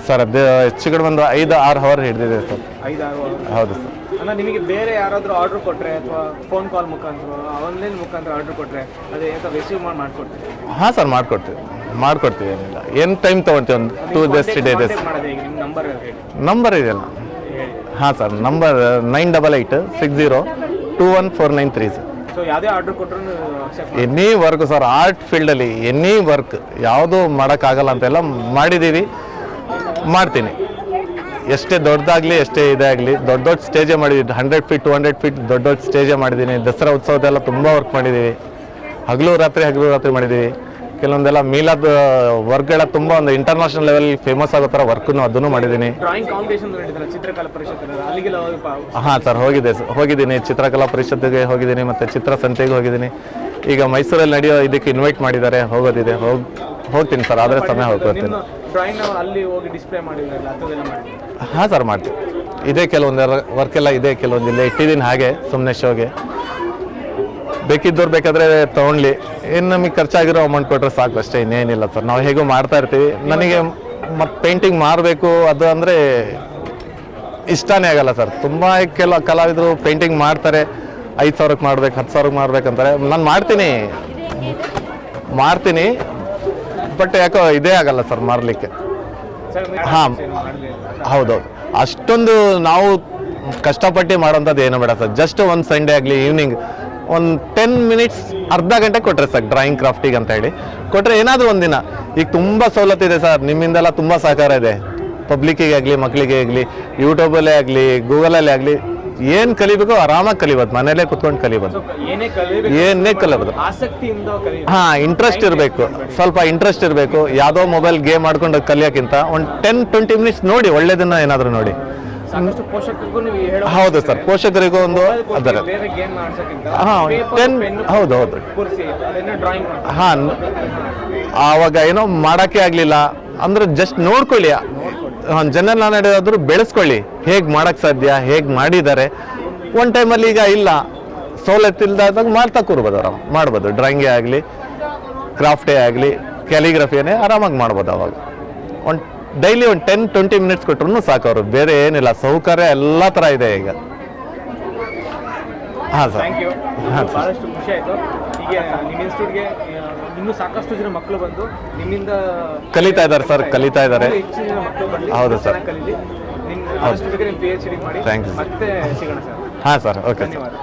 ಸರ್ ಅದು ಹೆಚ್ಚು ಕಡೆ ಒಂದು 5-6 ಅವರ್ ಹಿಡಿದಿದೆ ಸರ್. 5-6 ಹೌದು ಸರ್. ಅಲ್ಲ, ನಿಮಗೆ ಬೇರೆ ಯಾರಾದರೂ ಆರ್ಡ್ರ್ ಕೊಟ್ಟರೆ ಅಥವಾ ಫೋನ್ ಕಾಲ್ ಮುಖಾಂತರ, ಆನ್ಲೈನ್ ಮುಖಾಂತರ ಆರ್ಡ್ರ್ ಕೊಟ್ಟರೆ ಅದೇ ರಿಸೀವ್ ಮಾಡ್ಕೊಡ್ತೀವಿ? ಹಾಂ ಸರ್, ಮಾಡ್ಕೊಡ್ತೀವಿ. ಏನಿಲ್ಲ, ಏನು ಟೈಮ್ ತೊಗೊಳ್ತೀವಿ, ಒಂದು 2 days 3 days. ನಿಮ್ಮ ನಂಬರ್ ಇದೆಯಲ್ಲ? ಹಾಂ ಸರ್, ನಂಬರ್ 9886021493 ಸರ್. ಸೊ ಯಾವುದೇ ಆರ್ಡ್ರ್ ಕೊಟ್ಟರು ಎನಿ ವರ್ಕ್ ಸರ್, ಆರ್ಟ್ ಫೀಲ್ಡಲ್ಲಿ ಎನಿ ವರ್ಕ್ ಯಾವುದೂ ಮಾಡೋಕ್ಕಾಗಲ್ಲ ಅಂತೆಲ್ಲ ಮಾಡಿದ್ದೀವಿ, ಮಾಡ್ತೀನಿ. ಎಷ್ಟೇ ದೊಡ್ಡದಾಗಲಿ ಎಷ್ಟೇ ಇದೇ ಆಗಲಿ, ದೊಡ್ಡ ಸ್ಟೇಜೇ ಮಾಡಿದ್ದೀವಿ. 100 feet 200 feet ದೊಡ್ಡ ಸ್ಟೇಜೇ ಮಾಡಿದ್ದೀನಿ. ದಸರಾ ಉತ್ಸವದೆಲ್ಲ ತುಂಬ ವರ್ಕ್ ಮಾಡಿದ್ದೀವಿ. ಹಗಲು ರಾತ್ರಿ ಮಾಡಿದ್ದೀವಿ. ಕೆಲವೊಂದೆಲ್ಲ ಮೀಲಾದ ವರ್ಕ್ಗಳ ತುಂಬ ಒಂದು ಇಂಟರ್ನ್ಯಾಷನಲ್ ಲೆವೆಲ್ ಫೇಮಸ್ ಆಗೋ ಥರ ವರ್ಕನ್ನು ಅದನ್ನು ಮಾಡಿದ್ದೀನಿ. ಹಾಂ ಸರ್, ಹೋಗಿದ್ದೀನಿ. ಚಿತ್ರಕಲಾ ಪರಿಷತ್ತಿಗೆ ಹೋಗಿದ್ದೀನಿ, ಮತ್ತು ಚಿತ್ರಸಂತೆಗೆ ಹೋಗಿದ್ದೀನಿ. ಈಗ ಮೈಸೂರಲ್ಲಿ ನಡೆಯೋ ಇದಕ್ಕೆ ಇನ್ವೈಟ್ ಮಾಡಿದ್ದಾರೆ, ಹೋಗೋದಿದೆ. ಹೋಗ್ತೀನಿ ಸರ್, ಆದರೆ ಸಮಯ ಹೋಗ್ತೀನಿ. ಹಾಂ ಸರ್, ಮಾಡ್ತೀನಿ. ಇದೇ ಕೆಲವೊಂದು ವರ್ಕೆಲ್ಲ ಇದೆ, ಕೆಲವೊಂದು ಇಲ್ಲೇ ಇಟ್ಟಿದ್ದೀನಿ ಹಾಗೆ ಸುಮ್ಮನೆ ಶೋಗೆ. ಬೇಕಿದ್ದವ್ರು ಬೇಕಾದರೆ ತೊಗೊಳ್ಳಿ. ಏನು ನಮಗೆ ಖರ್ಚಾಗಿರೋ ಅಮೌಂಟ್ ಕೊಟ್ಟರೆ ಸಾಕು ಅಷ್ಟೇ, ಇನ್ನೇನಿಲ್ಲ ಸರ್. ನಾವು ಹೇಗೂ ಮಾಡ್ತಾ ಇರ್ತೀವಿ. ನನಗೆ ಮತ್ತು ಪೇಂಟಿಂಗ್ ಮಾರಬೇಕು ಅದು ಅಂದರೆ ಇಷ್ಟನೇ ಆಗಲ್ಲ ಸರ್. ತುಂಬ ಕಲಾವಿದರು ಪೇಂಟಿಂಗ್ ಮಾಡ್ತಾರೆ, 5,000ಕ್ಕೆ ಮಾಡ್ಬೇಕು, 10,000ಕ್ಕೆ ಮಾಡ್ಬೇಕಂತಾರೆ. ನಾನು ಮಾಡ್ತೀನಿ ಬಟ್ ಯಾಕೋ ಇದೇ ಆಗಲ್ಲ ಸರ್ ಮಾರಲಿಕ್ಕೆ. ಹಾಂ ಹೌದೌದು, ಅಷ್ಟೊಂದು ನಾವು ಕಷ್ಟಪಟ್ಟು ಮಾಡೋಂಥದ್ದು ಏನೂ ಬೇಡ ಸರ್. ಜಸ್ಟ್ ಒಂದು ಸಂಡೇ ಆಗಲಿ ಈವ್ನಿಂಗ್ ಒಂದು 10 ಮಿನಿಟ್ಸ್, ಅರ್ಧ ಗಂಟೆ ಕೊಟ್ಟರೆ ಸರ್ ಡ್ರಾಯಿಂಗ್ ಕ್ರಾಫ್ಟಿಗೆ ಅಂತ ಹೇಳಿ ಕೊಟ್ಟರೆ ಏನಾದರೂ ಒಂದಿನ. ಈಗ ತುಂಬ ಸವಲತ್ತಿದೆ ಸರ್, ನಿಮ್ಮಿಂದೆಲ್ಲ ತುಂಬ ಸಹಕಾರ ಇದೆ. ಪಬ್ಲಿಕ್ಕಿಗೆ ಆಗಲಿ, ಮಕ್ಕಳಿಗೆ ಆಗಲಿ, ಯೂಟ್ಯೂಬಲ್ಲೇ ಆಗಲಿ, ಗೂಗಲಲ್ಲೇ ಆಗಲಿ, ಏನು ಕಲಿಬೇಕು ಆರಾಮಾಗಿ ಕಲಿಬೋದು, ಮನೇಲೇ ಕುತ್ಕೊಂಡು ಕಲಿಬೋದು, ಏನೇ ಕಲಿಬೋದು. ಹಾಂ, ಇಂಟ್ರೆಸ್ಟ್ ಇರಬೇಕು, ಸ್ವಲ್ಪ ಇಂಟ್ರೆಸ್ಟ್ ಇರಬೇಕು. ಯಾವುದೋ ಮೊಬೈಲ್ ಗೇಮ್ ಮಾಡ್ಕೊಂಡು ಕಲಿಯೋಕ್ಕಿಂತ ಒಂದು 10-20 ಮಿನಿಟ್ಸ್ ನೋಡಿ, ಒಳ್ಳೆಯದನ್ನ ಏನಾದರೂ ನೋಡಿ. ಹೌದು ಸರ್, ಪೋಷಕರಿಗೂ ಒಂದು ಅದರ ಹಾಂ 10 ಹೌದು ಹಾಂ. ಆವಾಗ ಏನೋ ಮಾಡೋಕ್ಕೆ ಆಗಲಿಲ್ಲ ಅಂದರೆ ಜಸ್ಟ್ ನೋಡ್ಕೊಳ್ಳಿ, ಜನರಲ್ ನಾಲೆಡ್ಜ್ ಆದರೂ ಬೆಳೆಸ್ಕೊಳ್ಳಿ, ಹೇಗೆ ಮಾಡೋಕ್ಕೆ ಸಾಧ್ಯ, ಹೇಗೆ ಮಾಡಿದ್ದಾರೆ. ಒಂದು ಟೈಮಲ್ಲಿ ಈಗ ಇಲ್ಲ, ಸವಲತ್ತಿಲ್ದಾಗ ಮಾಡ್ತಾ ಕೂರ್ಬೋದು, ಆರಾಮ ಮಾಡ್ಬೋದು. ಡ್ರಾಯಿಂಗೇ ಆಗಲಿ, ಕ್ರಾಫ್ಟೇ ಆಗಲಿ, ಕ್ಯಾಲಿಗ್ರಫಿಯೇ ಆರಾಮಾಗಿ ಮಾಡ್ಬೋದು. ಅವಾಗ ಒಂದು ಡೈಲಿ ಒಂದು 10-20 ಮಿನಿಟ್ಸ್ ಕೊಟ್ಟರು ಸಾಕು ಅವರು, ಬೇರೆ ಏನಿಲ್ಲ. ಸೌಕರ್ಯ ಎಲ್ಲ ಥರ ಇದೆ ಈಗ. ಹಾಂ ಸರ್, ಹಾಂ ಸರ್, ಬಹಳಷ್ಟು ಖುಷಿ ಆಯಿತು. ಈಗ ನಿಮ್ಮ ಇನ್ಸ್ಟಿಟ್ಯೂಟ್ಗೆ ಇನ್ನೂ ಸಾಕಷ್ಟು ಜನ ಮಕ್ಕಳು ಬಂದು ನಿಮ್ಮಿಂದ ಕಲಿತಾ ಇದ್ದಾರೆ ಸರ್, ಕಲಿತಾ ಇದ್ದಾರೆ. ಹೆಚ್ಚಿನ ಜನ ಮಕ್ಕಳು ಬಂದು ಹೌದು ಸರ್, ಕಲೀಲಿ. ನಿಮ್ಮ ಆದಷ್ಟು ಬೇಗ ನಿಮ್ಮ PhD ಮಾಡಿ ಥ್ಯಾಂಕ್ ಯು ಸರ್. ಮತ್ತೆ ಸಿಗೋಣ ಸರ್. ಹಾಂ ಸರ್, ಓಕೆ ಸರ್. ಧನ್ಯವಾದ.